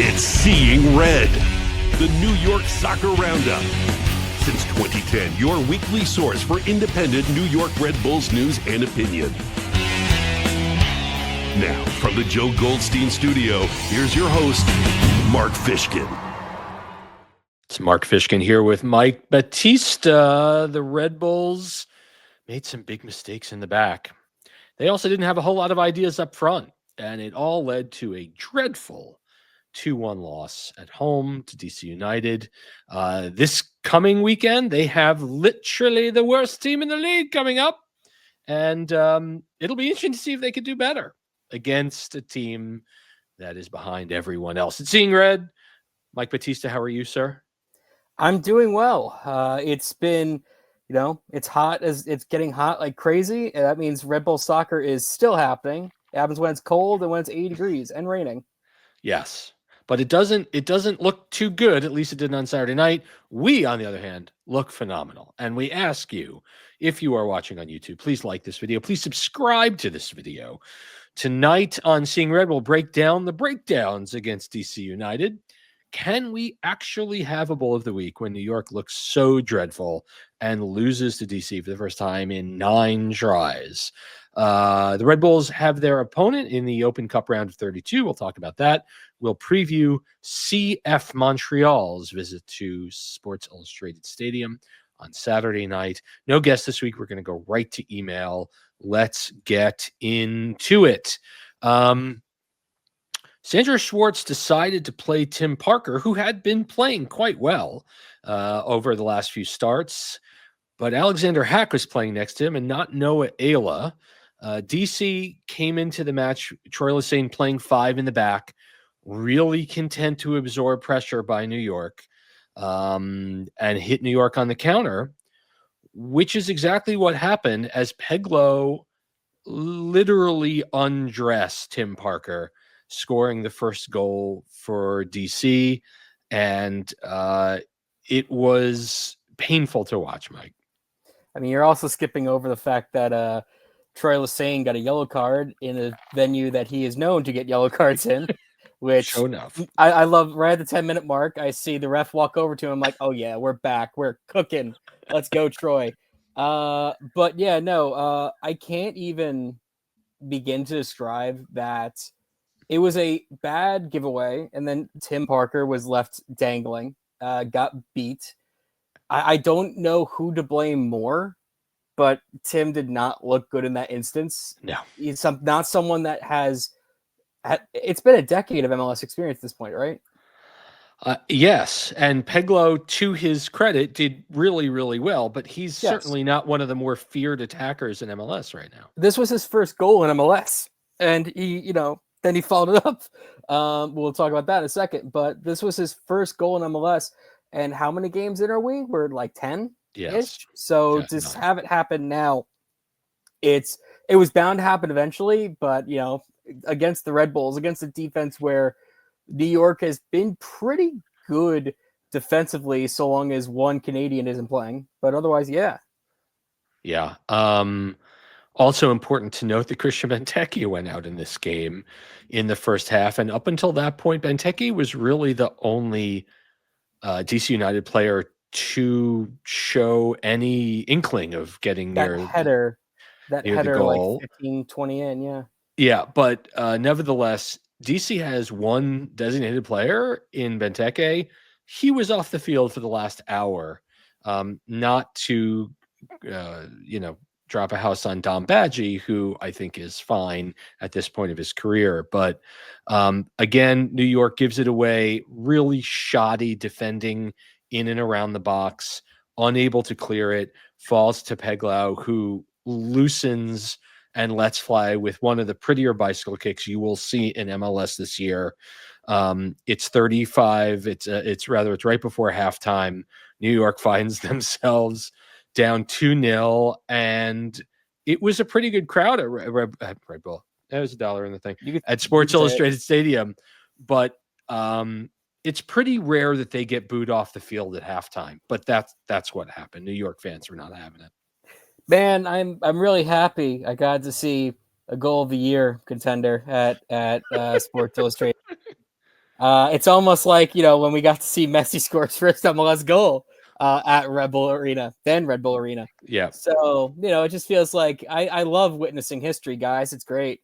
It's Seeing Red, the New York Soccer Roundup. Since 2010, your weekly source for independent New York Red Bulls news and opinion. Now, from the Joe Goldstein studio, here's your host, Mark Fishkin. It's Mark Fishkin here with Mike Battista. The Red Bulls made some big mistakes in the back. They also didn't have a whole lot of ideas up front, and it all led to a dreadful 2-1 loss at home to DC United. This coming weekend, they have literally the worst team in the league coming up, and it'll be interesting to see if they could do better against a team that is behind everyone else. It's Seeing Red. Mike Battista, how are you, sir? I'm doing well. It's been, it's hot as it's getting hot like crazy. And that means Red Bull soccer is still happening. It happens when it's cold and when it's 80 degrees and raining. Yes, but it doesn't look too good. At least it didn't on Saturday night. We, on the other hand, look phenomenal. And we ask you, if you are watching on YouTube, please like this video. Please subscribe to this video. Tonight on Seeing Red, we'll break down the breakdowns against DC United. Can we actually have a Bull of the Week when New York looks so dreadful and loses to DC for the first time in 9 tries? The Red Bulls have their opponent in the Open Cup round of 32. We'll talk about that. We'll preview CF Montreal's visit to Sports Illustrated Stadium on Saturday night. No guest this week. We're going to go right to email. Let's get into it. Sandra Schwartz decided to play Tim Parker, who had been playing quite well over the last few starts, but Alexander Hack was playing next to him and not Noah Ayla. DC came into the match, Troy Lesesne playing 5 in the back, really content to absorb pressure by New York and hit New York on the counter, which is exactly what happened as Peglo literally undressed Tim Parker, scoring the first goal for DC. And it was painful to watch, Mike. I mean, you're also skipping over the fact that Troy Lesesne got a yellow card in a venue that he is known to get yellow cards in, which Sure enough. I love. Right at the 10-minute mark, I see the ref walk over to him like, oh yeah, we're back. We're cooking. Let's go, Troy. But yeah, no, I can't even begin to describe that. It was a bad giveaway, and then Tim Parker was left dangling, got beat. I don't know who to blame more, but Tim did not look good in that instance. No. He's not someone that has – it's been a decade of MLS experience at this point, right? Yes, and Peglo, to his credit, did really, really well, but he's certainly not one of the more feared attackers in MLS right now. This was his first goal in MLS, and he, then he followed it up. We'll talk about that in a second. But this was his first goal in MLS. And how many games in are we? We're like 10-ish. Yes. So to have it happen now, it was bound to happen eventually. But, against the Red Bulls, against a defense where New York has been pretty good defensively so long as one Canadian isn't playing. But otherwise, yeah. Yeah. Also important to note that Christian Benteke went out in this game in the first half. And up until that point, Benteke was really the only DC United player to show any inkling of getting that near header the goal. Like 15, 20 in, yeah. Yeah, but nevertheless, DC has one designated player in Benteke. He was off the field for the last hour, not to, drop a house on Dom Badgie, who I think is fine at this point of his career. But again, New York gives it away, really shoddy defending in and around the box, unable to clear it, falls to Peglo, who loosens and lets fly with one of the prettier bicycle kicks you will see in MLS this year. It's 35. It's right before halftime. New York finds themselves down 2-0, and it was a pretty good crowd at Red Bull. There's $1 in the thing at Sports Illustrated Stadium, but it's pretty rare that they get booed off the field at halftime. But that's what happened. New York fans were not having it. Man, I'm really happy I got to see a goal of the year contender at Sports Illustrated. It's almost like, when we got to see Messi score his first MLS goal at Red Bull Arena, then Red Bull Arena. Yeah. So, it just feels like I love witnessing history, guys. It's great.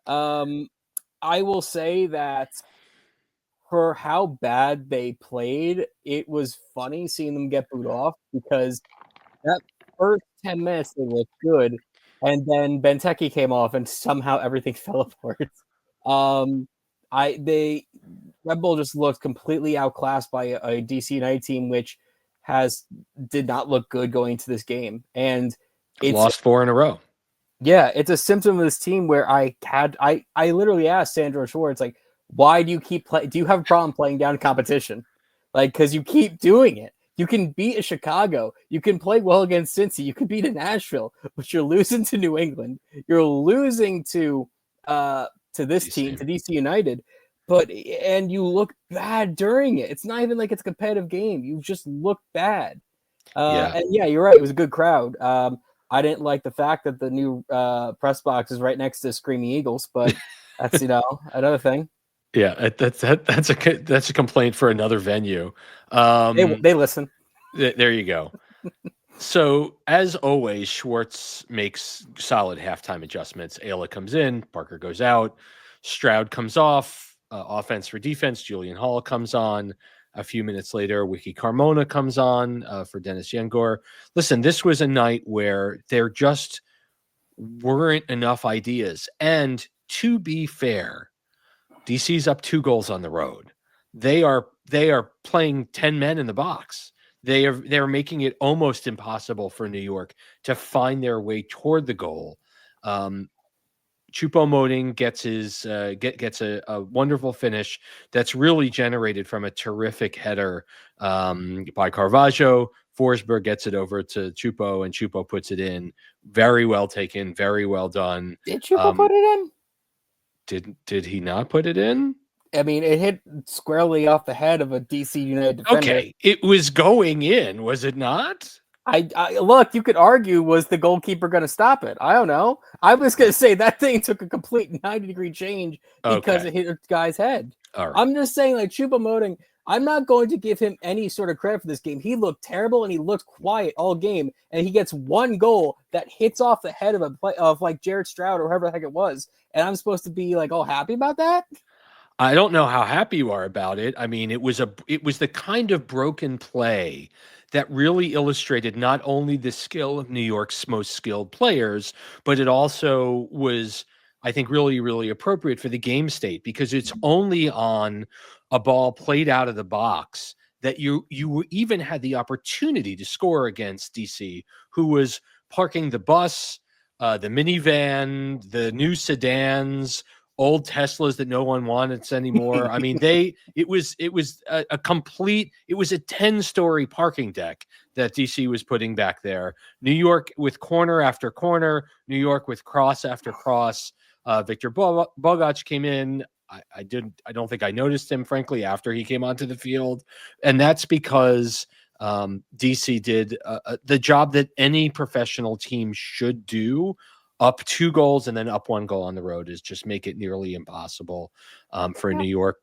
I will say that for how bad they played, it was funny seeing them get booed off because that first 10 minutes they looked good, and then Benteke came off and somehow everything fell apart. Um, they Red Bull just looked completely outclassed by a DC United team, which did not look good going into this game, and it's Lost 4 in a row. yeah, it's a symptom of this team where I literally asked Sandro Schwartz, like, why do you keep playing? Do you have a problem playing down competition? Like, because you keep doing it. You can beat a Chicago. You can play well against Cincy. You can beat a Nashville, but you're losing to New England. You're losing to this team, to DC United. And you look bad during it. It's not even like it's a competitive game. You just look bad. And yeah, you're right. It was a good crowd. I didn't like the fact that the new press box is right next to Screaming Eagles, but that's another thing. Yeah, that's a complaint for another venue. They listen. There you go. So as always, Schwartz makes solid halftime adjustments. Ayla comes in, Parker goes out, Stroud comes off, offense for defense. Julian Hall comes on. A few minutes later, Wiki Carmona comes on for Dennis Yengor. Listen, this was a night where there just weren't enough ideas. And to be fair, DC's up 2 goals on the road. They are playing 10 men in the box. They're making it almost impossible for New York to find their way toward the goal. Choupo-Moting gets a wonderful finish that's really generated from a terrific header by Carvalho. Forsberg gets it over to Choupo, and Choupo puts it in. Very well taken, very well done. Did Choupo put it in? Did he not put it in? I mean, it hit squarely off the head of a DC United defender. Okay, it was going in, was it not? I look, you could argue, was the goalkeeper going to stop it? I don't know. I was going to say that thing took a complete 90-degree change because it hit a guy's head. All right. I'm just saying, like, Choupo-Moting, I'm not going to give him any sort of credit for this game. He looked terrible and he looked quiet all game, and he gets one goal that hits off the head of like Jared Stroud or whoever the heck it was, and I'm supposed to be like all happy about that? I don't know how happy you are about it. I mean, it was the kind of broken play that really illustrated not only the skill of New York's most skilled players, but it also was, I think, really, really appropriate for the game state, because it's only on a ball played out of the box that you even had the opportunity to score against DC, who was parking the bus, the minivan, the new sedans, old Teslas that no one wants anymore. I mean, it was a 10-story parking deck that DC was putting back there. New York with corner after corner, New York with cross after cross. Victor Bogac came in. I don't think I noticed him, frankly, after he came onto the field. And that's because DC did the job that any professional team should do. Up 2 goals and then up 1 goal on the road is just make it nearly impossible for New York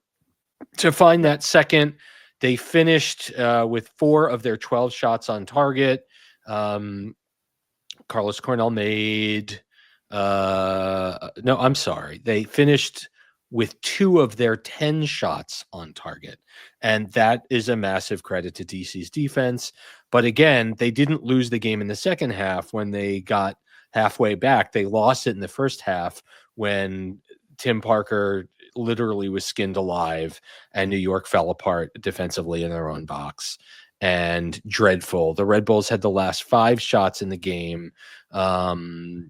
to find that second. They finished with 4 of their 12 shots on target. Carlos Cornell made no, I'm sorry. They finished with 2 of their 10 shots on target. And that is a massive credit to DC's defense. But again, they didn't lose the game in the second half when they got halfway back. They lost it in the first half when Tim Parker literally was skinned alive and New York fell apart defensively in their own box. And dreadful. The Red Bulls had the last 5 shots in the game. And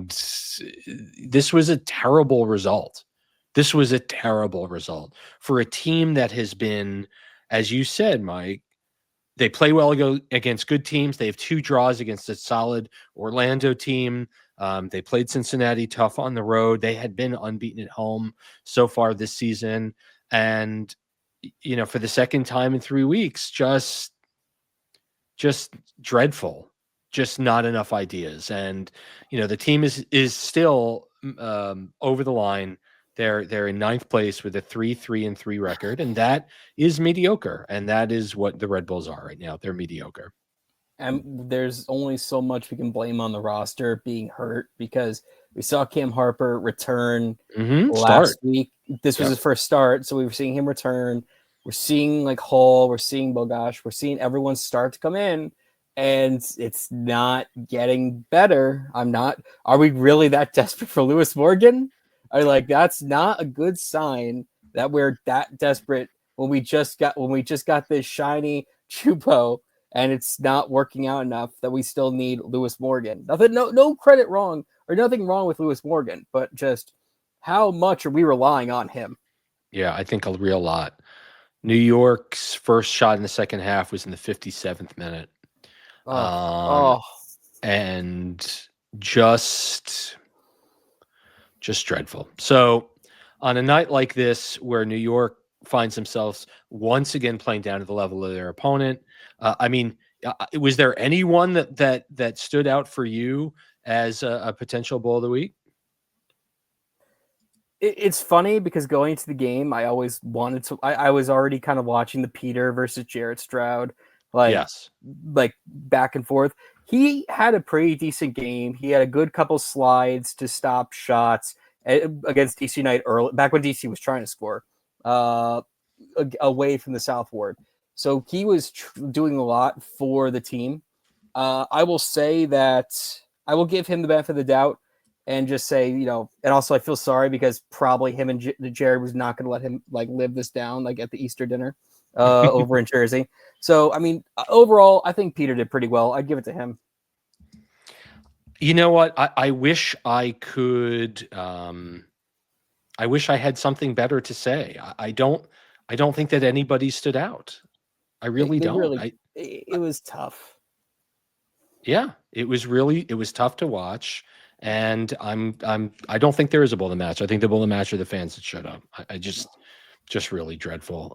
this was a terrible result. This was a terrible result for a team that has been, as you said, Mike, they play well against good teams. They have 2 draws against a solid Orlando team. They played Cincinnati tough on the road. They had been unbeaten at home so far this season. And, for the second time in 3 weeks, just dreadful, just not enough ideas. And, the team is still over the line. They're in ninth place with a 3-3-3 record, and that is mediocre. And that is what the Red Bulls are right now. They're mediocre. And there's only so much we can blame on the roster being hurt, because we saw Cam Harper return last week. This was his first start, so we were seeing him return. We're seeing like Hall, we're seeing Bogash, we're seeing everyone start to come in, and it's not getting better. Are we really that desperate for Lewis Morgan? That's not a good sign that we're that desperate when we just got this shiny Chupo and it's not working out enough that we still need Lewis Morgan. No credit wrong or nothing wrong with Lewis Morgan, but just how much are we relying on him? Yeah, I think a real lot. New York's first shot in the second half was in the 57th minute. And just dreadful. So on a night like this, where New York finds themselves once again playing down to the level of their opponent, was there anyone that stood out for you as a potential Bull of the Week? It's funny because going into the game, I always wanted to. I was already kind of watching the Peter versus Jarrett Stroud, like back and forth. He had a pretty decent game. He had a good couple slides to stop shots against DC United early, back when DC was trying to score away from the South Ward. So he was doing a lot for the team. I will say that I will give him the benefit of the doubt and just say, and also I feel sorry because probably him and Jared was not going to let him live this down at the Easter dinner over in Jersey. So, overall, I think Peter did pretty well. I'd give it to him. You know what? I wish I could. I wish I had something better to say. I don't think that anybody stood out. I really don't. It was tough. Yeah, it was tough to watch. And I don't think there is a Bull of the Match. I think the Bull of the Match are the fans that showed up. I just really dreadful.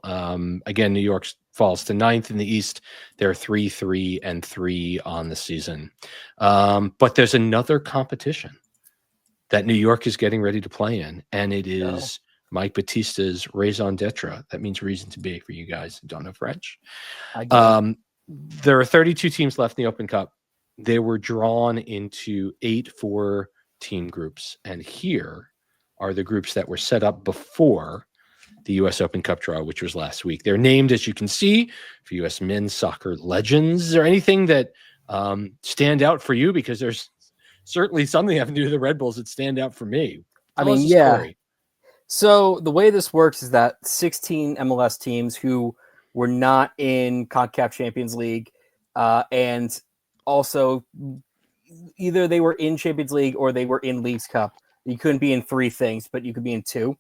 Again, New York falls to 9th in the East. They're 3-3-3 on the season. But there's another competition that New York is getting ready to play in, and it is Mike Battista's raison d'etre. That means reason to be for you guys who don't know French. There are 32 teams left in the Open Cup. They were drawn into 8 4-team groups. And here are the groups that were set up before the U.S. Open Cup draw, which was last week. They're named, as you can see, for U.S. men's soccer legends. Is there anything that stand out for you? Because there's certainly something having to do with the Red Bulls that stand out for me. Story. So the way this works is that 16 MLS teams who were not in CONCACAF Champions League and also either they were in Champions League or they were in Leagues Cup. You couldn't be in 3 things, but you could be in 2.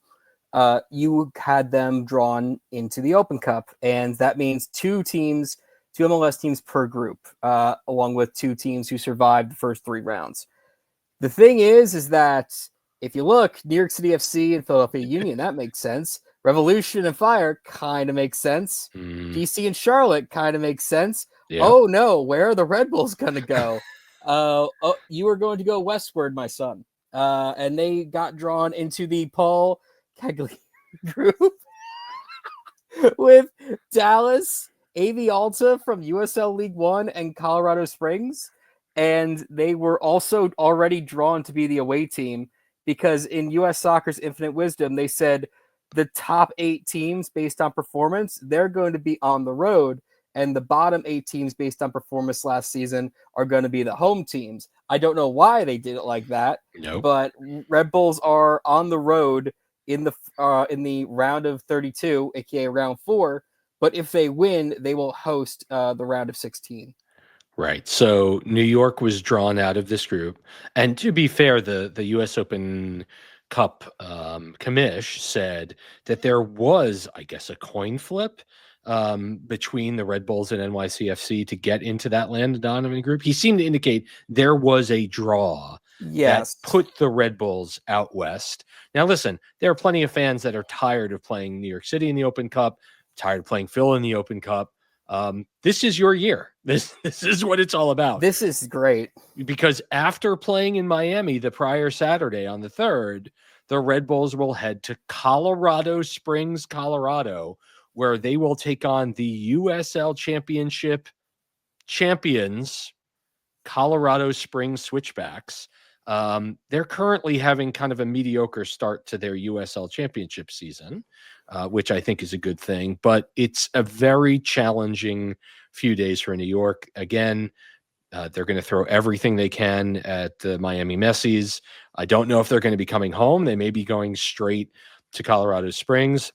You had them drawn into the Open Cup, and that means 2 MLS teams per group, along with 2 teams who survived the first 3 rounds. The thing is that if you look, New York City FC and Philadelphia Union, that makes sense. Revolution and Fire kind of makes sense. DC and Charlotte kind of makes sense. Yeah. Oh no, where are the Red Bulls going to go? You are going to go westward, my son. And they got drawn into the Paul Cagliari group with Dallas, AV Alta from USL League One, and Colorado Springs. And they were also already drawn to be the away team because in US Soccer's Infinite Wisdom, they said the top 8 teams based on performance, they're going to be on the road. And the bottom 8 teams based on performance last season are going to be the home teams. I don't know why they did it like that, but Red Bulls are on the road in the round of 32, aka round 4. But if they win, they will host the round of 16. Right. So New York was drawn out of this group, and to be fair, the U.S. Open Cup commish said that there was, I guess, a coin flip between the Red Bulls and NYCFC to get into that Landon Donovan group. He seemed to indicate there was a draw that put the Red Bulls out west. Now, listen, there are plenty of fans that are tired of playing New York City in the Open Cup, tired of playing Phil in the Open Cup. This is your year. This is what it's all about. This is great. Because after playing in Miami the prior Saturday on the 3rd, the Red Bulls will head to Colorado Springs, Colorado, where they will take on the USL Championship champions, Colorado Springs Switchbacks. They're currently having kind of a mediocre start to their USL Championship season, which I think is a good thing, but it's a very challenging few days for New York. Again, they're going to throw everything they can at the Miami Messies. I don't know if they're going to be coming home. They may be going straight to Colorado Springs.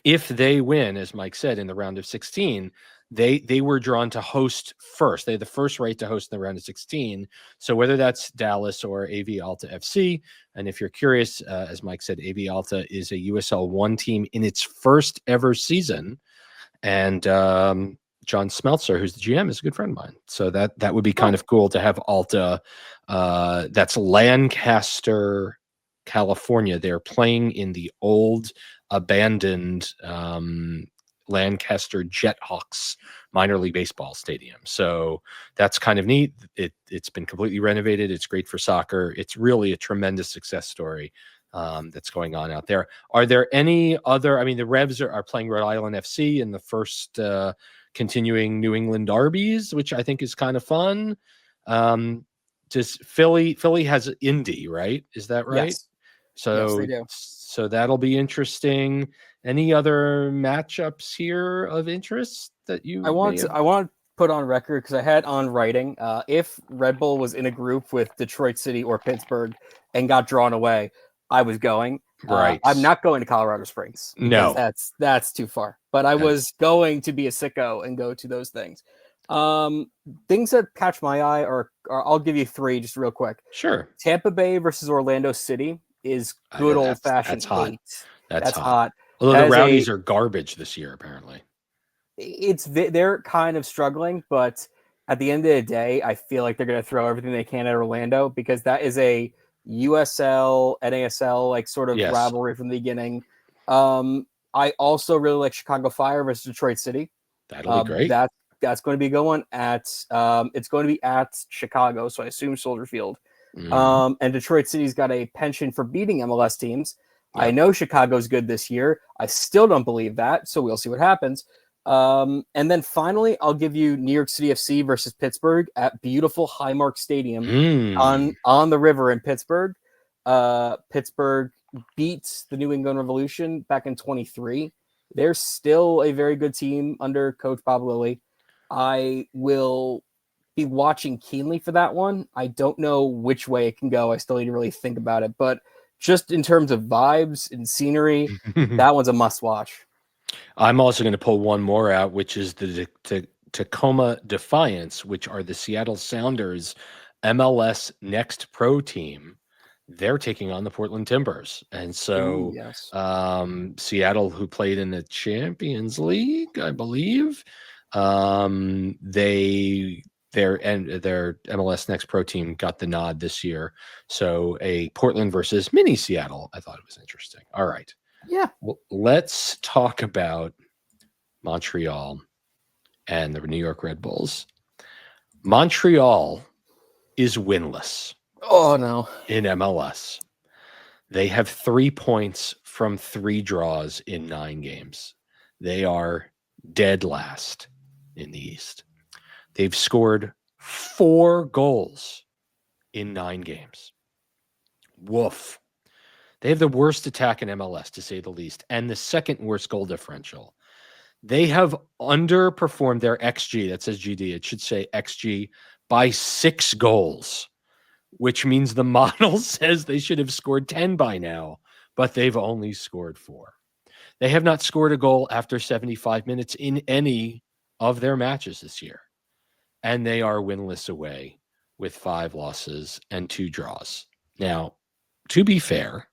If they win, as Mike said, in the round of 16, they were drawn to host first. They had the first right to host in the round of 16. So whether that's Dallas or AV Alta FC, and if you're curious, as Mike said, AV Alta is a USL 1 team in its first ever season. And John Smeltzer, who's the GM, is a good friend of mine. So that would be kind of cool to have Alta. That's Lancaster, California. They're playing in the old abandoned Lancaster Jethawks minor league baseball stadium. So that's kind of neat. It's been completely renovated. It's great for soccer. It's really a tremendous success story that's going on out there. Are there any other, I mean, the Revs are playing Rhode Island FC in the first continuing New England derbies, which I think is kind of fun. Just Philly has Indy, right? Is that right? Yes. So, yes, they do. So that'll be interesting. Any other matchups here of interest that you? I want to put on record, because I had on writing, if Red Bull was in a group with Detroit City or Pittsburgh and got drawn away, I was going. Right. I'm not going to Colorado Springs. No, that's too far. But I was going to be a sicko and go to those things. Things that catch my eye are I'll give you 3 just real quick. Sure. Tampa Bay versus Orlando City is good old fashioned. That's hot. Hate. That's hot. Although That the Rowdies are garbage this year, apparently. They're kind of struggling, but at the end of the day, I feel like they're going to throw everything they can at Orlando, because that is a USL, NASL like sort of rivalry from the beginning. I also really like Chicago Fire versus Detroit City. That'll be great. That's going to be a good one it's going to be at Chicago, so I assume Soldier Field. And Detroit City's got a penchant for beating MLS teams. Yep. I know Chicago's good this year. I still don't believe that, so we'll see what happens. And then finally, I'll give you New York City FC versus Pittsburgh at beautiful Highmark Stadium on the river in Pittsburgh. Pittsburgh beat the New England Revolution back in 23. They're still a very good team under Coach Bob Lilly. I will be watching keenly for that one. I don't know which way it can go. I still need to really think about it, but just in terms of vibes and scenery, that one's a must watch. I'm also going to pull one more out, which is the Tacoma Defiance, which are the Seattle Sounders MLS Next Pro team. They're taking on the Portland Timbers. And so Seattle, who played in the Champions League, I believe, their MLS Next Pro team got the nod this year. So a Portland versus mini Seattle. I thought it was interesting. All right. Yeah. Well, let's talk about Montreal and the New York Red Bulls. Montreal is winless. Oh, no. In MLS. They have 3 points from 3 draws in 9 games. They are dead last in the East. They've scored 4 goals in 9 games. Woof. They have the worst attack in MLS, to say the least, and the second worst goal differential. They have underperformed their XG. That says GD. It should say XG by 6 goals, which means the model says they should have scored 10 by now, but they've only scored 4. They have not scored a goal after 75 minutes in any of their matches this year. And they are winless away with 5 losses and 2 draws. Now, to be fair,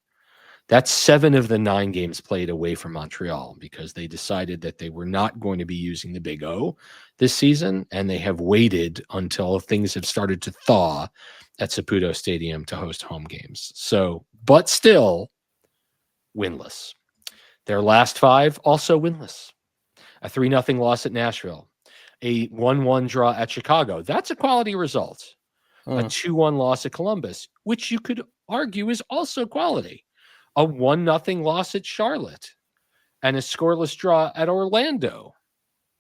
that's 7 of the 9 games played away from Montreal, because they decided that they were not going to be using the Big O this season, and they have waited until things have started to thaw at Saputo Stadium to host home games. So, but still winless. Their last 5 also winless. A 3-0 loss at Nashville. A 1-1 draw at Chicago. That's a quality result. A 2-1 loss at Columbus, which you could argue is also quality. a 1-0 loss at Charlotte, and a scoreless draw at Orlando.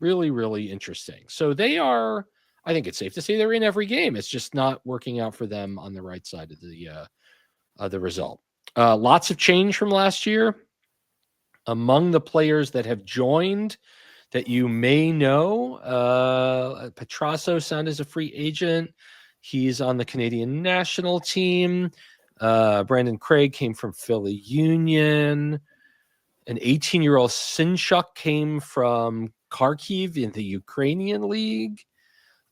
Really, really interesting. So they are, I think it's safe to say they're in every game. It's just not working out for them on the right side of the result. Lots of change from last year. Among the players that have joined that you may know, Petrasso signed as a free agent. He's on the Canadian national team. Brandon Craig came from Philly Union. An 18-year-old Sinchuk came from Kharkiv in the Ukrainian league.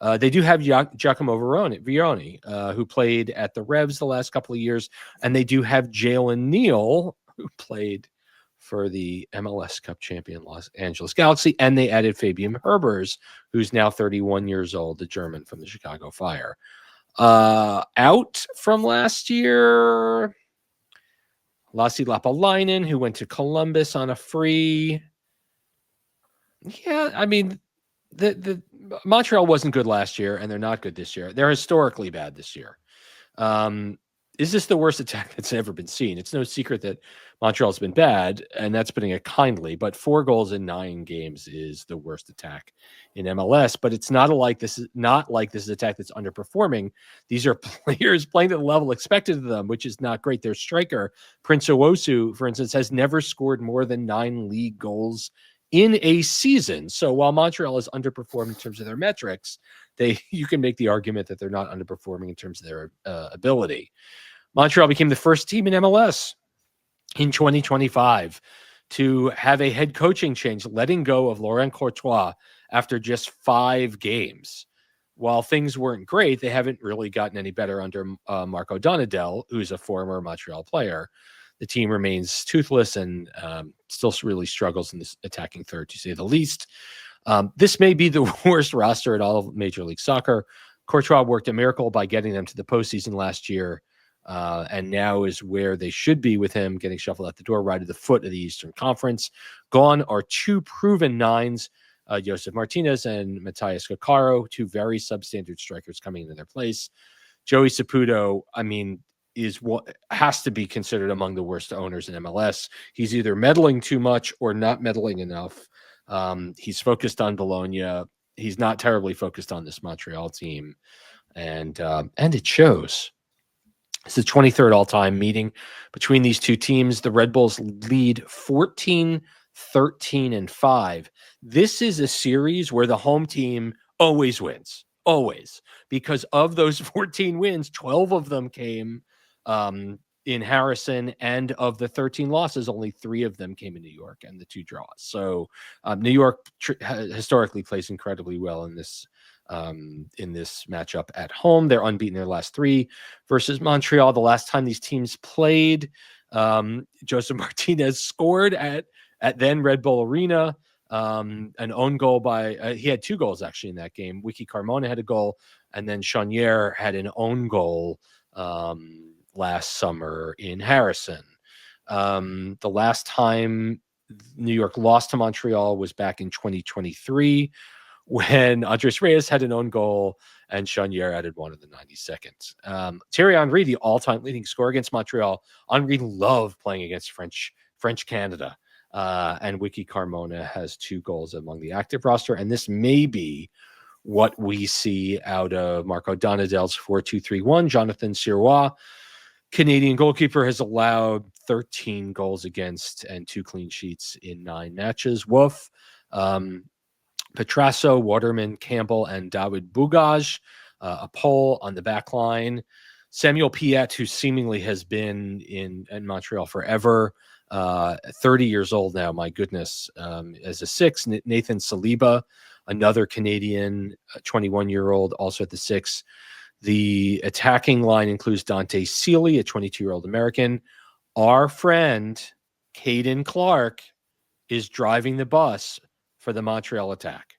They do have Giacomo Vioni, who played at the Revs the last couple of years. And they do have Jalen Neal, who played for the MLS Cup champion Los Angeles Galaxy. And they added Fabian Herbers, who's now 31 years old, the German from the Chicago Fire. Out from last year, Lassi Lapalainen, who went to Columbus on a free. Yeah, I mean, the Montreal wasn't good last year, and they're not good this year. They're historically bad this year. Is this the worst attack that's ever been seen? It's no secret that Montreal's been bad, and that's putting it kindly. But 4 goals in 9 games is the worst attack in MLS. But it's not this is an attack that's underperforming. These are players playing at the level expected of them, which is not great. Their striker, Prince Owosu, for instance, has never scored more than 9 league goals in a season. So while Montreal is underperformed in terms of their metrics, you can make the argument that they're not underperforming in terms of their ability. Montreal became the first team in MLS in 2025 to have a head coaching change, letting go of Laurent Courtois after just 5 games. While things weren't great, they haven't really gotten any better under Marco Donadel, who's a former Montreal player. The team remains toothless and still really struggles in this attacking third, to say the least. This may be the worst roster in all of Major League Soccer. Courtois worked a miracle by getting them to the postseason last year, and now is where they should be with him getting shuffled out the door right at the foot of the Eastern Conference. Gone are 2 proven 9s, Josef Martinez and Matthias Coccaro, 2 very substandard strikers coming into their place. Joey Saputo, I mean, is what has to be considered among the worst owners in MLS. He's either meddling too much or not meddling enough. He's focused on Bologna. He's not terribly focused on this Montreal team, and it shows. It's the 23rd all-time meeting between these two teams. The Red Bulls lead 14, 13, and 5. This is a series where the home team always wins, always, because of those 14 wins, 12 of them came in Harrison, and of the 13 losses, only 3 of them came in New York and the 2 draws. So New York historically plays incredibly well in this matchup at home. They're unbeaten their last 3 versus Montreal. The last time these teams played, Josef Martinez scored at then Red Bull Arena. An own goal by he had 2 goals actually in that game. Wiki Carmona had a goal, and then Chanier had an own goal last summer in Harrison. The last time New York lost to Montreal was back in 2023 when Andres Reyes had an own goal and Chanier added one in the 92nd. Thierry Henry, the all-time leading scorer against Montreal. Henry loved playing against French Canada. And Wiki Carmona has 2 goals among the active roster. And this may be what we see out of Marco Donadel's 4-2-3-1. Jonathan Sirois, Canadian goalkeeper, has allowed 13 goals against and 2 clean sheets in 9 matches. Woof. Petrasso, Waterman, Campbell, and David Bugaj, a Pole on the back line. Samuel Piette, who seemingly has been in Montreal forever, 30 years old now, my goodness, as a 6. Nathan Saliba, another Canadian, 21-year-old, also at the 6. The attacking line includes Dante Seeley, a 22-year-old American. Our friend, Caden Clark, is driving the bus for the Montreal attack,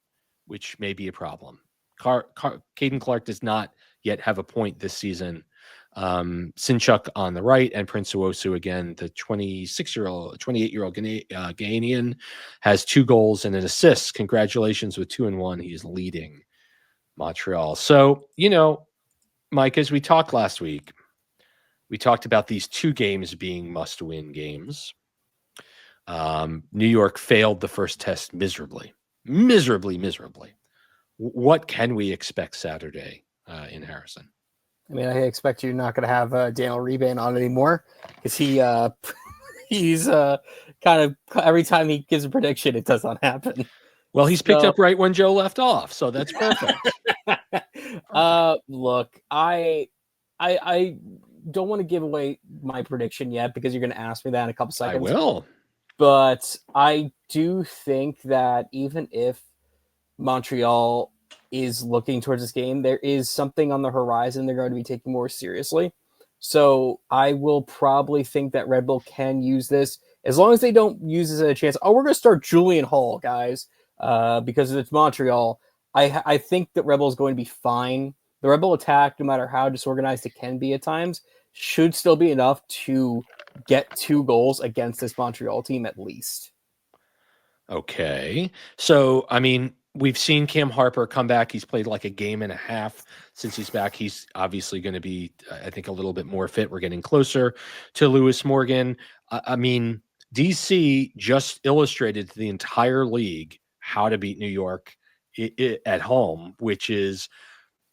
which may be a problem. Caden Clark does not yet have a point this season. Sinchuk on the right, and Prince Owosu, again, the 28-year-old Ghanaian, has 2 goals and an assist. Congratulations with 2 and 1. He's leading Montreal. So, Mike, as we talked last week, We talked about these 2 games being must-win games. New York failed the first test miserably. What can we expect Saturday in Harrison? I mean, I expect you're not going to have Daniel Rebane on anymore because he's kind of every time he gives a prediction, it does not happen. Well, he's picked up right when Joe left off, so that's perfect. Look, I don't want to give away my prediction yet because you're going to ask me that in a couple seconds. I will. But I do think that even if Montreal is looking towards this game, there is something on the horizon they're going to be taking more seriously. So I will probably think that Red Bull can use this as long as they don't use this as a chance. Oh, we're going to start Julian Hall, guys, because it's Montreal. I think that Red Bull is going to be fine. The Red Bull attack, no matter how disorganized it can be at times, should still be enough to get 2 goals against this Montreal team at least. Okay. So, I mean, we've seen Cam Harper come back. He's played like a game and a half since he's back. He's obviously going to be, I think, a little bit more fit. We're getting closer to Lewis Morgan. I mean, DC just illustrated to the entire league how to beat New York at home, which is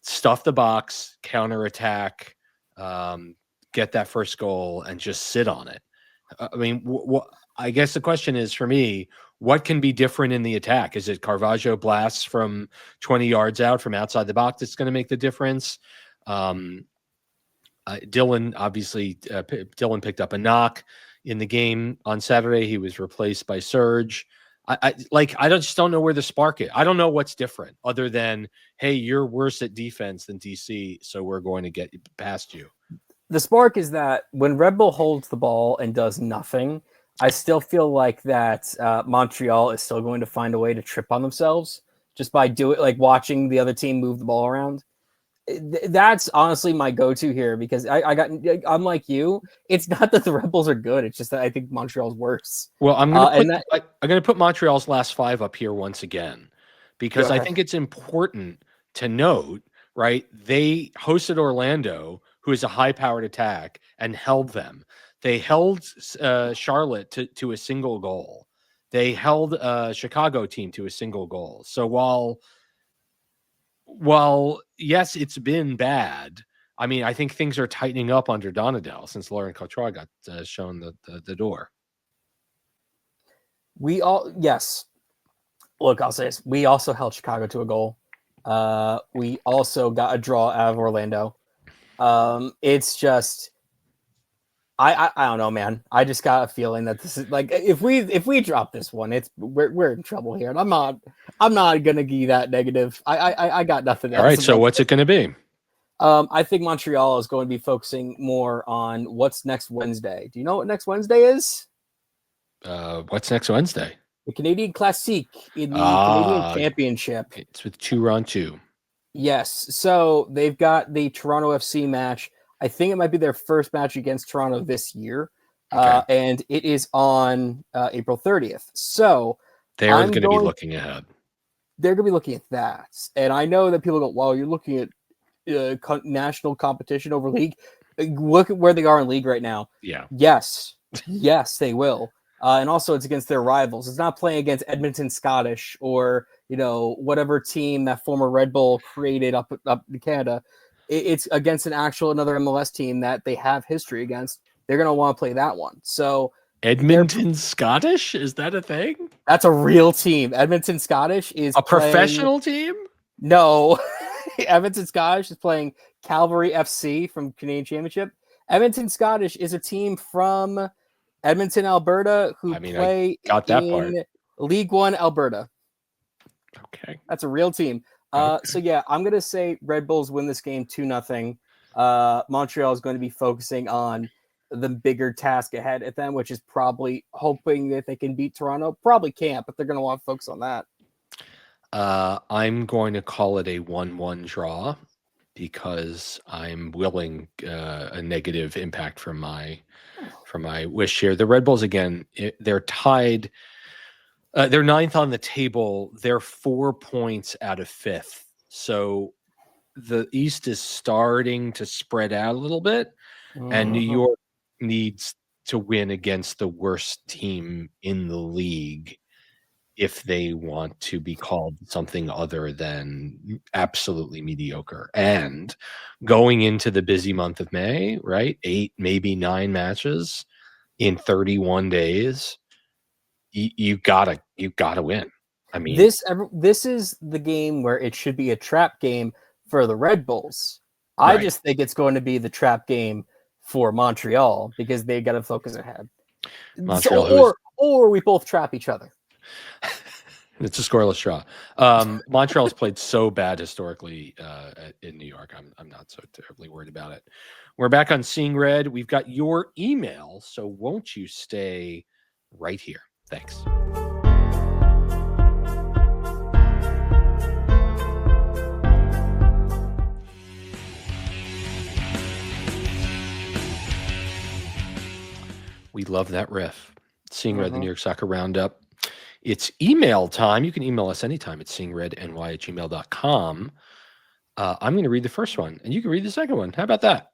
stuff the box, counterattack, get that first goal, and just sit on it. I mean, I guess the question is for me, what can be different in the attack? Is it Caravaggio blasts from 20 yards out from outside the box that's going to make the difference? Dylan, obviously, Dylan picked up a knock in the game on Saturday. He was replaced by Serge. I just don't know where the spark is. I don't know what's different other than, hey, you're worse at defense than DC, so we're going to get past you. The spark is that when Red Bull holds the ball and does nothing, I still feel like that Montreal is still going to find a way to trip on themselves just by watching the other team move the ball around. That's honestly my go-to here because I'm like you. It's not that the Red Bulls are good. It's just that I think Montreal's worse. Well, I'm going to put Montreal's last 5 up here once again because I think it's important to note, right? They hosted Orlando, who is a high-powered attack, and held them. They held Charlotte to a single goal. They held a Chicago team to a single goal. So while yes, it's been bad. I mean, I think things are tightening up under Donadel since Laurent Couttois got shown the door. Yes. Look, I'll say this. We also held Chicago to a goal. We also got a draw out of Orlando. It's just, I don't know, man. I just got a feeling that this is like if we drop this one, we're in trouble here, and I'm not gonna give you that negative. I got nothing else. All right, so what's it going to be? I think Montreal is going to be focusing more on what's next Wednesday. Do you know what next Wednesday is? What's next Wednesday? The Canadian Classique in the Canadian Championship. It's with 2-on-2. Yes, so they've got the Toronto FC match. I think it might be their first match against Toronto this year, and it is on April 30th. So they're going to be looking ahead. They're going to be looking at that, and I know that people go, "Well, you're looking at national competition over league." Look at where they are in league right now. Yeah. Yes, they will, and also it's against their rivals. It's not playing against Edmonton Scottish or whatever team that former Red Bull created up in Canada. It's against another MLS team that they have history against. They're going to want to play that one. So Edmonton Scottish, is that a thing? That's a real team. Edmonton Scottish is professional team? No. Edmonton Scottish is playing Calvary FC from Canadian Championship. Edmonton Scottish is a team from Edmonton, Alberta, who play in League One Alberta. Okay. That's a real team. So yeah, I'm going to say Red Bulls win this game 2-0. Montreal is going to be focusing on the bigger task ahead at them, which is probably hoping that they can beat Toronto. Probably can't, but they're going to want to focus on that. I'm going to call it a 1-1 draw because I'm willing a negative impact from my wish here. The Red Bulls, again, they're tied. They're 9th on the table. They're 4 points out of 5th. So the East is starting to spread out a little bit. And New Mhm. York needs to win against the worst team in the league if they want to be called something other than absolutely mediocre. And going into the busy month of May, right? 8, maybe 9 matches in 31 days, you gotta win. I mean, This is the game where it should be a trap game for the Red Bulls. I right. just think it's going to be the trap game for Montreal because they got to focus ahead. So, Montreal, who is or we both trap each other. it's a scoreless draw. Montreal's played so bad historically in New York. I'm not so terribly worried about it. We're back on Seeing Red. We've got your email, so won't you stay right here? Thanks. We love that riff. Seeing Red, the New York Soccer Roundup. It's email time. You can email us anytime at seeingredny@gmail.com. I'm going to read the first one, and you can read the second one. How about that?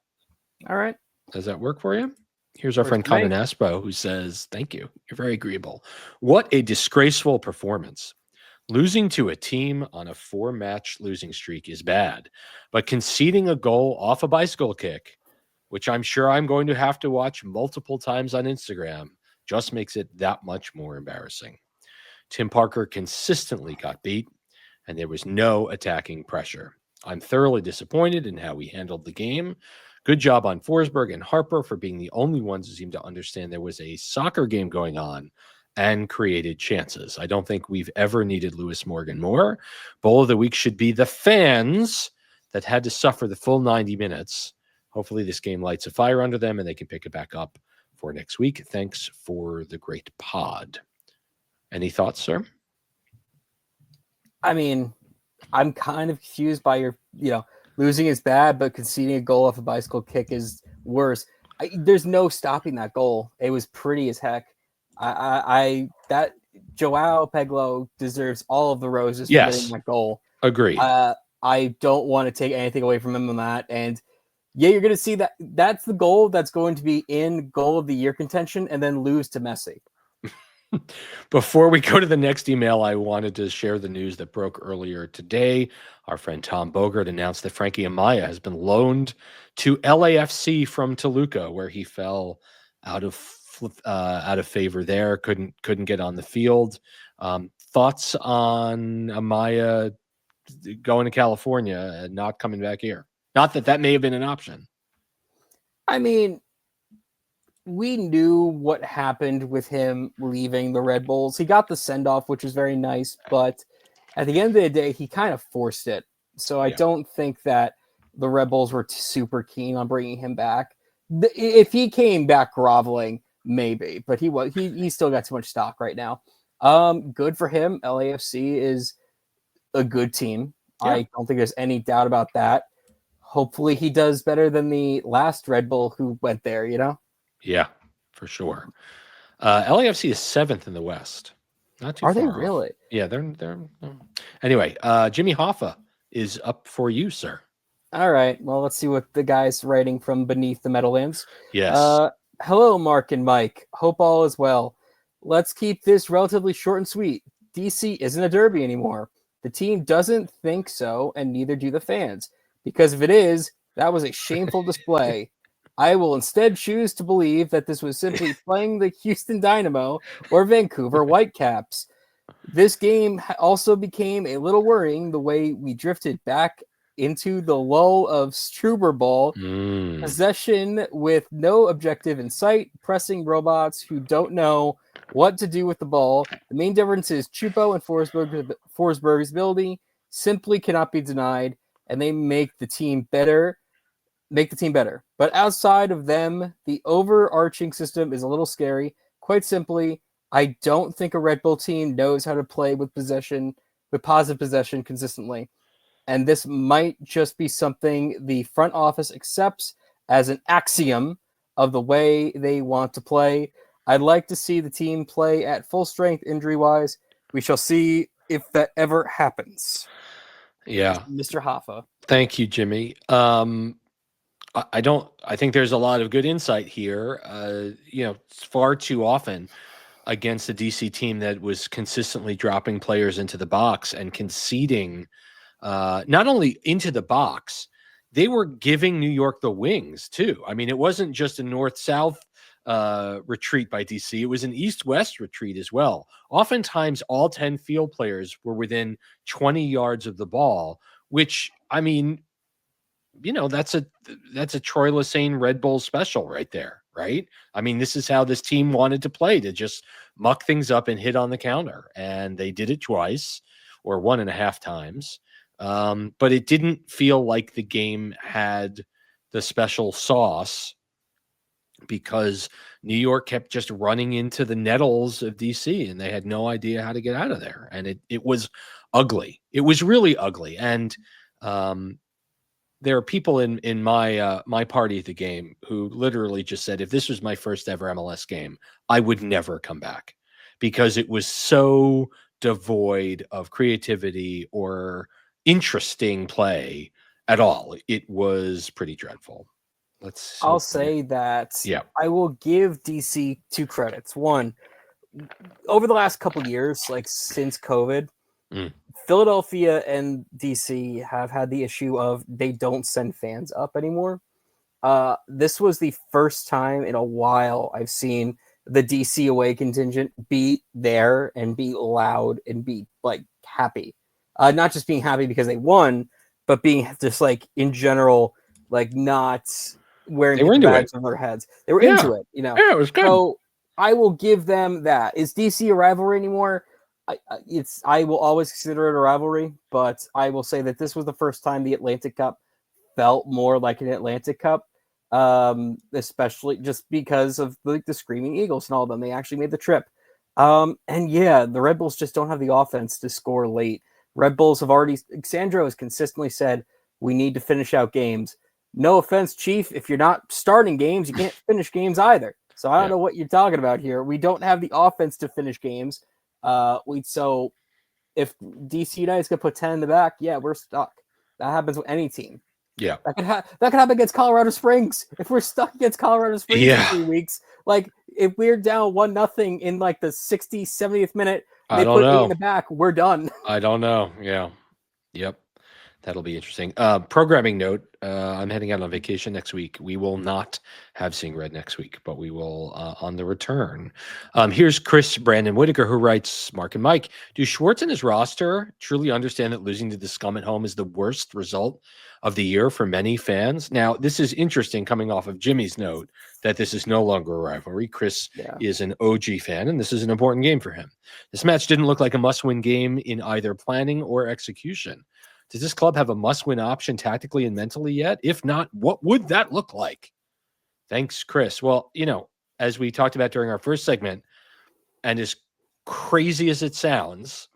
All right. Does that work for you? Here's our Works friend for me. Conan Aspo, who says, thank you. You're very agreeable. What a disgraceful performance. Losing to a team on a 4-match losing streak is bad, but conceding a goal off a bicycle kick, which I'm sure I'm going to have to watch multiple times on Instagram, just makes it that much more embarrassing. Tim Parker consistently got beat, and there was no attacking pressure. I'm thoroughly disappointed in how we handled the game. Good job on Forsberg and Harper for being the only ones who seem to understand there was a soccer game going on and created chances. I don't think we've ever needed Lewis Morgan more. Bowl of the week should be the fans that had to suffer the full 90 minutes. Hopefully this game lights a fire under them and they can pick it back up for next week. Thanks for the great pod. Any thoughts, sir? I mean, I'm kind of confused by your, losing is bad, but conceding a goal off a bicycle kick is worse. There's no stopping that goal. It was pretty as heck. That Joao Peglo deserves all of the roses for getting that goal. Agreed. I don't want to take anything away from him on that. And yeah, you're going to see that that's the goal that's going to be in goal of the year contention and then lose to Messi. Before we go to the next email, I wanted to share the news that broke earlier today. Our friend Tom Bogert announced that Frankie Amaya has been loaned to LAFC from Toluca, where he fell out of favor there. Couldn't get on the field. Thoughts on Amaya going to California and not coming back here? Not that may have been an option. I mean, we knew what happened with him leaving the Red Bulls. He got the send-off, which was very nice, but at the end of the day, he kind of forced it. So I don't think that the Red Bulls were super keen on bringing him back. If he came back groveling, maybe, but he still got too much stock right now. Good for him. LAFC is a good team. Yeah. I don't think there's any doubt about that. Hopefully he does better than the last Red Bull who went there, Yeah, for sure. LAFC is 7th in the West. Not too far. Are they off. really? Yeah, they're anyway, Jimmy Hoffa is up for you, sir. All right. Well, let's see what the guy's writing from beneath the Meadowlands. Yes. Hello, Mark and Mike. Hope all is well. Let's keep this relatively short and sweet. DC isn't a derby anymore. The team doesn't think so, and neither do the fans. Because if it is, that was a shameful display. I will instead choose to believe that this was simply playing the Houston Dynamo or Vancouver Whitecaps. This game also became a little worrying the way we drifted back into the lull of Struber Ball, possession with no objective in sight, pressing robots who don't know what to do with the ball. The main difference is Chupo and Forsberg's ability simply cannot be denied, and they make the team better. But outside of them, the overarching system is a little scary. Quite simply, I don't think a Red Bull team knows how to play with positive possession consistently. And this might just be something the front office accepts as an axiom of the way they want to play. I'd like to see the team play at full strength injury-wise. We shall see if that ever happens. Yeah. Mr. Hoffa. Thank you, Jimmy. I think there's a lot of good insight here. Far too often against a DC team that was consistently dropping players into the box and conceding, not only into the box, they were giving New York the wings too. I mean, it wasn't just a north-south retreat by DC. It was an east-west retreat as well. Oftentimes, all 10 field players were within 20 yards of the ball, which, I mean, that's a Troy Lesesne Red Bull special right there, right? I mean, this is how this team wanted to play, to just muck things up and hit on the counter. And they did it twice or 1.5 times. But it didn't feel like the game had the special sauce because New York kept just running into the nettles of DC and they had no idea how to get out of there. And it was ugly. It was really ugly. And there are people in my party at the game who literally just said, if this was my first ever MLS game, I would never come back because it was so devoid of creativity or interesting play at all. It was pretty dreadful. I'll say that I will give DC 2 credits. One, over the last couple of years, like since COVID, Philadelphia and DC have had the issue of they don't send fans up anymore. This was the first time in a while I've seen the DC away contingent be there and be loud and be like happy. Not just being happy because they won, but being just like in general, like not wearing the bags on their heads. They were into it, Yeah, it was good. So I will give them that. Is DC a rivalry anymore? I will always consider it a rivalry, but I will say that this was the first time the Atlantic Cup felt more like an Atlantic Cup, especially just because of the Screaming Eagles and all of them. They actually made the trip. And yeah, the Red Bulls just don't have the offense to score late. Red Bulls have already, Sandro has consistently said, we need to finish out games. No offense, Chief, if you're not starting games, you can't finish games either. So I don't know what you're talking about here. We don't have the offense to finish games. So if DC United's gonna put 10 in the back, we're stuck. That happens with any team. Yeah, that could happen against Colorado Springs. If we're stuck against Colorado Springs in 3 weeks, like if we're down 1-0 in like the 60th, 70th minute, they put 8 in the back, we're done. I don't know. Yeah. Yep. That'll be interesting. Programming note, I'm heading out on vacation next week. We will not have Seeing Red next week, but we will on the return. Here's Chris Brandon Whitaker, who writes, Mark and Mike, do Schwartz and his roster truly understand that losing to the scum at home is the worst result of the year for many fans? Now, this is interesting coming off of Jimmy's note that this is no longer a rivalry. Chris is an OG fan, and this is an important game for him. This match didn't look like a must-win game in either planning or execution. Does this club have a must-win option tactically and mentally yet? If not, what would that look like? Thanks, Chris. Well, as we talked about during our first segment, and as crazy as it sounds,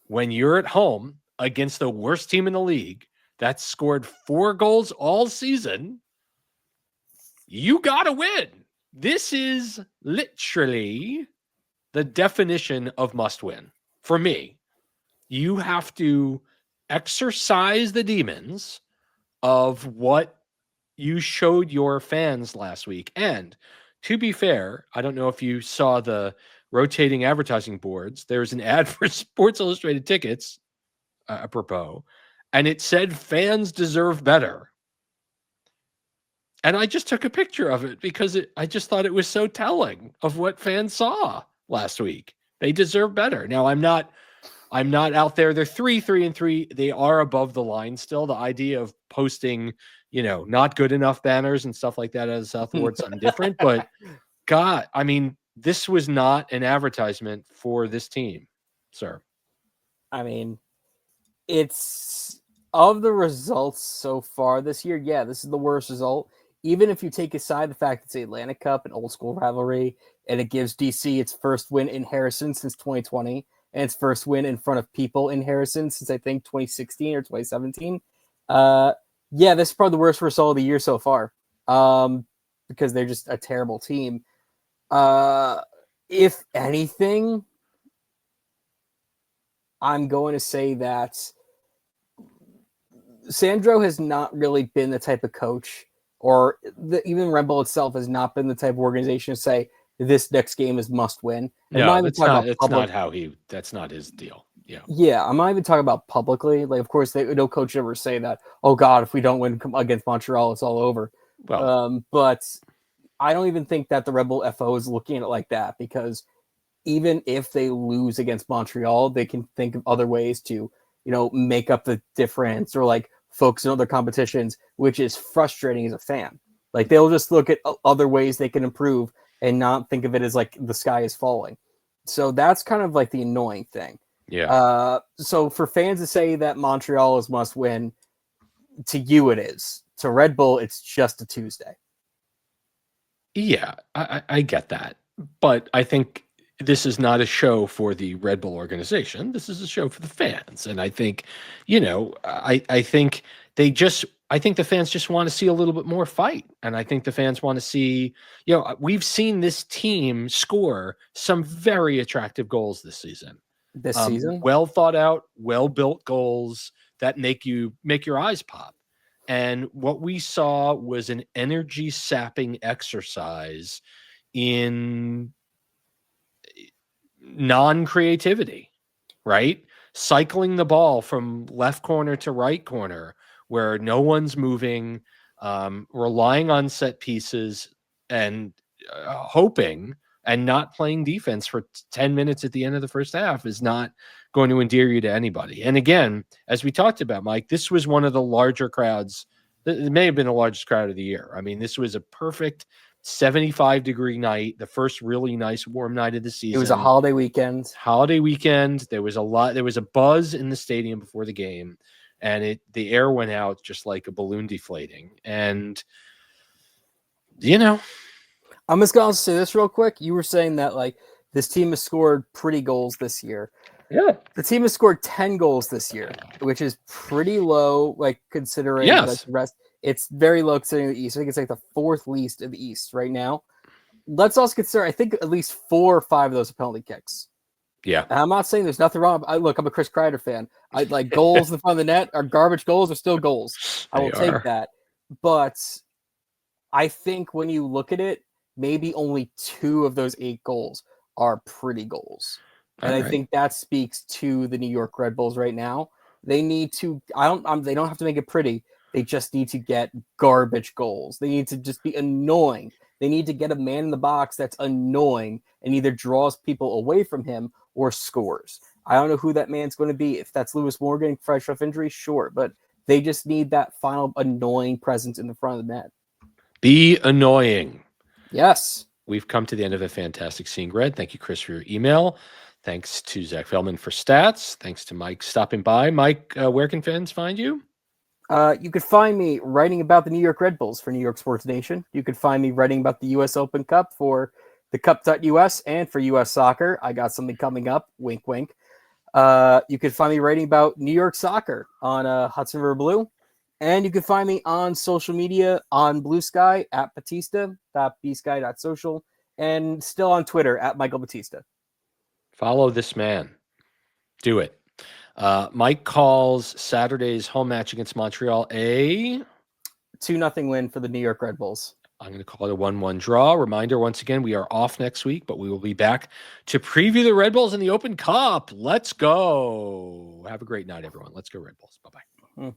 when you're at home against the worst team in the league that's scored 4 goals all season, you got to win. This is literally the definition of must-win for me. You have to exercise the demons of what you showed your fans last week. And to be fair, I don't know if you saw the rotating advertising boards. There's an ad for Sports Illustrated tickets, apropos, and it said fans deserve better. And I just took a picture of it because I just thought it was so telling of what fans saw last week. They deserve better. Now, I'm not out there. They're 3-3-3. They are above the line still. The idea of posting, not good enough banners and stuff like that as South Ward, something different. But God, I mean, this was not an advertisement for this team, sir. I mean, it's of the results so far this year. Yeah, this is the worst result. Even if you take aside the fact it's the Atlantic Cup, an old school rivalry, and it gives DC its first win in Harrison since 2020. And its first win in front of people in Harrison since I think 2016 or 2017. This is probably the worst result of the year so far because they're just a terrible team. If anything, I'm going to say that Sandro has not really been the type of coach or even Red Bull itself has not been the type of organization to say this next game is must win. And I'm No, not even that's talking not. about It's public. not how he. That's not his deal. Yeah. Yeah, I'm not even talking about publicly. Like, of course, no coach ever say that. Oh God, if we don't win against Montreal, it's all over. Well, But I don't even think that the Red Bull FO is looking at it like that, because even if they lose against Montreal, they can think of other ways to, make up the difference, or like focus on other competitions, which is frustrating as a fan. Like, they'll just look at other ways they can improve and not think of it as like the sky is falling. So that's kind of like the annoying thing. yeah. So for fans to say that Montreal is must win, to you it is. To Red Bull, it's just a Tuesday. Yeah, I get that. But I think this is not a show for the Red Bull organization. This is a show for the fans. And I think, I think I think the fans just want to see a little bit more fight. And I think the fans want to see, we've seen this team score some very attractive goals this season. This season? Well thought out, well built goals that make your eyes pop. And what we saw was an energy sapping exercise in non-creativity, right? Cycling the ball from left corner to right corner where no one's moving, relying on set pieces and hoping and not playing defense for 10 minutes at the end of the first half is not going to endear you to anybody. And again, as we talked about, Mike, this was one of the larger crowds. It may have been the largest crowd of the year. I mean, this was a perfect 75-degree night, the first really nice warm night of the season. It was a holiday weekend. There was a buzz in the stadium before the game, and the air went out just like a balloon deflating. And I'm just going to say this real quick. You were saying that like this team has scored pretty goals this year. Yeah. The team has scored 10 goals this year, which is pretty low, like considering like the rest. It's very low considering the East. I think it's like the fourth least of the East right now. Let's also consider, I think at least 4 or 5 of those are penalty kicks. Yeah. And I'm not saying there's nothing wrong. I'm a Chris Kreider fan. I like goals in front of the net are garbage goals are still goals. I will take that. But I think when you look at it, maybe only 2 of those 8 goals are pretty goals. And I think that speaks to the New York Red Bulls right now. They need to, they don't have to make it pretty. They just need to get garbage goals. They need to just be annoying. They need to get a man in the box that's annoying and either draws people away from him or scores. I don't know who that man's going to be. If that's Lewis Morgan, fresh off injury, sure. But they just need that final annoying presence in the front of the net. Be annoying. Yes. We've come to the end of a fantastic Seeing Red. Thank you, Chris, for your email. Thanks to Zach Feldman for stats. Thanks to Mike stopping by. Mike, where can fans find you? You could find me writing about the New York Red Bulls for New York Sports Nation. You could find me writing about the U.S. Open Cup for the Cup.us and for U.S. Soccer. I got something coming up. Wink, wink. You could find me writing about New York soccer on Hudson River Blue. And you can find me on social media on Blue Sky at Battista.bsky.social and still on Twitter at Michael Battista. Follow this man. Do it. Mike calls Saturday's home match against Montreal a 2-0 win for the New York Red Bulls. I'm going to call it a 1-1 draw. Reminder, once again, we are off next week, but we will be back to preview the Red Bulls in the Open Cup. Let's go. Have a great night, everyone. Let's go Red Bulls. Bye-bye.